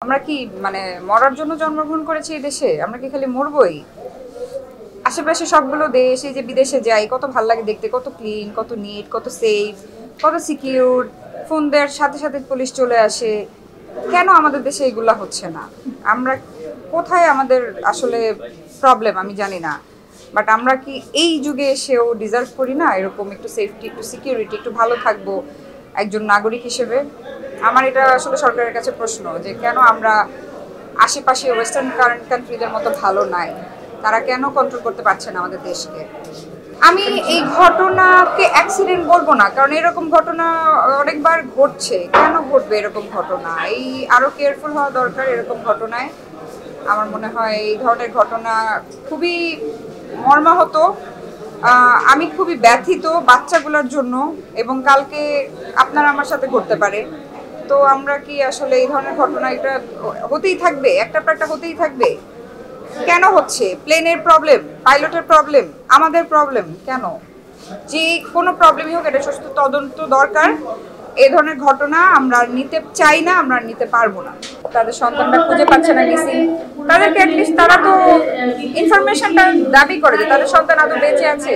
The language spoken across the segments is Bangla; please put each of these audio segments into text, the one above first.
আমরা কি মানে মরার জন্য জন্মগ্রহণ করেছি এই দেশে? আমরা কি খালি মরবই? আশেপাশে সবগুলো দেশ, এই যে বিদেশে যাই, কত ভাল লাগে দেখতে, কত ক্লিন, কত নিট, কত সেফ, কত সিকিউর। ফোন দেওয়ার সাথে সাথে পুলিশ চলে আসে। কেন আমাদের দেশে এগুলা হচ্ছে না? আমরা কোথায় আমাদের আসলে প্রবলেম আমি জানি না। বাট আমরা কি এই যুগে এসেও ডিজার্ভ করি না এরকম একটু সেফটি, একটু সিকিউরিটি, একটু ভালো থাকবো একজন নাগরিক হিসেবে? আমার এটা আসলে সরকারের কাছে প্রশ্ন যে কেন আমরা আশেপাশে ওয়েস্টার্ন কান্ট্রিদের মতো ভালো নাই, তারা কেন কন্ট্রোল করতে পারছে না আমাদের দেশকে? আমি এই ঘটনাকে অ্যাক্সিডেন্ট বলবো না, কারণ এরকম ঘটনা অনেকবার ঘটছে। কেন ঘটবে এরকম ঘটনা? এই আরো কেয়ারফুল হওয়া দরকার এরকম ঘটনায়। আমার মনে হয় এই ধরনের ঘটনা খুবই মর্মাহত। আমি খুবই ব্যথিত বাচ্চাগুলোর জন্য, এবং কালকে আপনার আমার সাথে ঘটতে পারে। তো আমরা কি আসলে এই ধরনের ঘটনা এটা হতেই থাকবে, একটা পর একটা হতেই থাকবে? কেন হচ্ছে? প্লেনের প্রবলেম, পাইলটের প্রবলেম, আমাদের প্রবলেম কেন? যে কোনো প্রবলেমই হোক, এটা সুষ্ঠু তদন্ত দরকার। এই ধরনের ঘটনা আমরা নিতে চাই না, আমরা নিতে পারবো না। তাদের সন্তানটা খুঁজে পাচ্ছে না মিসিং, তাদেরকে অ্যাটলিস্ট তারা তো ইনফরমেশনটা দাবি করে যে তাদের সন্তান আদৌ বেঁচে আছে,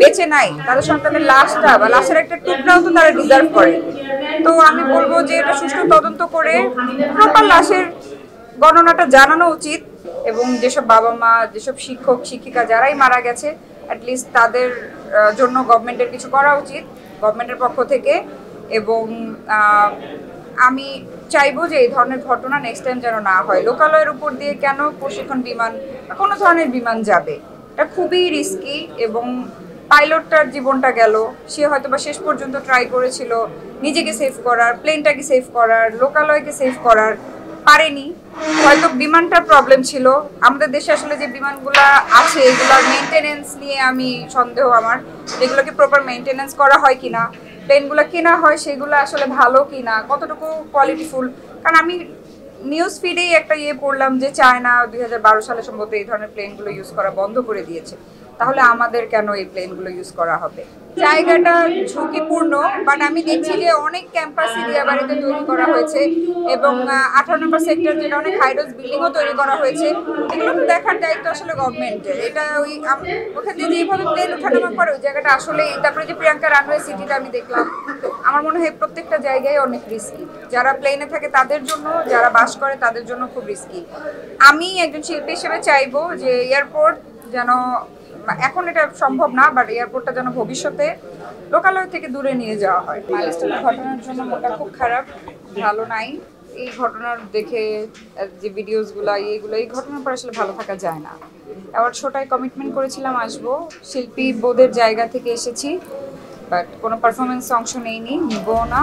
বেঁচে নাই, তাদের সন্তানের লাশটা বা লাশের একটা টুকরাও তো তারা ডিজার্ভ করে। তো আমি বলবো যে এটা সুষ্ঠু তদন্ত করে প্রপার লাশের গণনাটা জানানো উচিত, এবং যেসব বাবা মা, যেসব শিক্ষক শিক্ষিকা যারাই মারা গেছে, অ্যাটলিস্ট তাদের জন্য গভর্নমেন্টের কিছু করা উচিত গভর্নমেন্টের পক্ষ থেকে। এবং আমি চাইবো যে এই ধরনের ঘটনা নেক্সট টাইম যেন না হয়। লোকালয়ের উপর দিয়ে কেন প্রশিক্ষণ বিমান বা কোনো ধরনের বিমান যাবে? এটা খুবই রিস্কি, এবং পাইলটটার জীবনটা গেল। সে হয়তো বা শেষ পর্যন্ত ট্রাই করেছিল নিজেকে সেভ করার, প্লেনটাকে সেভ করার, লোকালয়কে সেভ করার, পারেনি। হয়তো বিমানটার প্রবলেম ছিল। আমাদের দেশে আসলে যে বিমানগুলো আছে এগুলোর মেনটেনেন্স নিয়ে আমি সন্দেহ আমার, যেগুলোকে প্রপার মেনটেনেন্স করা হয় কিনা, প্লেনগুলো কেনা হয় সেগুলো আসলে ভালো কিনা, কতটুকু কোয়ালিটিফুল। কারণ আমি নিউজ ফিডেই একটা পড়লাম যে চায়না 2012 সালে সম্ভবত এই ধরনের প্লেনগুলো ইউজ করা বন্ধ করে দিয়েছে। তাহলে আমাদের কেন এই প্লেনগুলো ইউজ করা হবে? জায়গাটা ঝুঁকিপূর্ণ, বাট আমি দেখছি যে অনেক ক্যাম্পাস দিয়াবাড়িতে তৈরি করা হয়েছে, এবং 18 নম্বর সেক্টর যেটা অনেক হাইডোজ বিল্ডিংও তৈরি করা হয়েছে। এগুলো তো দেখার দায়িত্ব আসলে গভর্নমেন্টের। এটা ওই ওখান দিয়ে যেভাবে প্লেন ওঠানামা করে ওই জায়গাটা আসলে, তারপরে যে প্রিয়াঙ্কা রানওয়ে সিটিটা আমি দেখলাম, আমার মনে হয় প্রত্যেকটা জায়গায় অনেক রিস্কি। যারা প্লেনে থাকে তাদের জন্য, যারা বাস করে তাদের জন্য খুব রিস্কি। আমি একজন শিল্পী হিসেবে চাইবো যে এয়ারপোর্ট যেন, এখন এটা সম্ভব না, বাট এয়ারপোর্টটা যেন ভবিষ্যতে লোকালয় থেকে দূরে নিয়ে যাওয়া হয়। মাইলস্টোনের ঘটনার জন্য মনটা খুব খারাপ, ভালো নাই। এই ঘটনার দেখে যে ভিডিওসগুলো, এই ঘটনার পর আসলে ভালো থাকা যায় না। অ্যাওয়ার্ড শোটায় কমিটমেন্ট করেছিলাম আসবো, শিল্পী বোধের জায়গা থেকে এসেছি, বাট কোনো পারফরমেন্স অংশ নেইনি, নিবও না।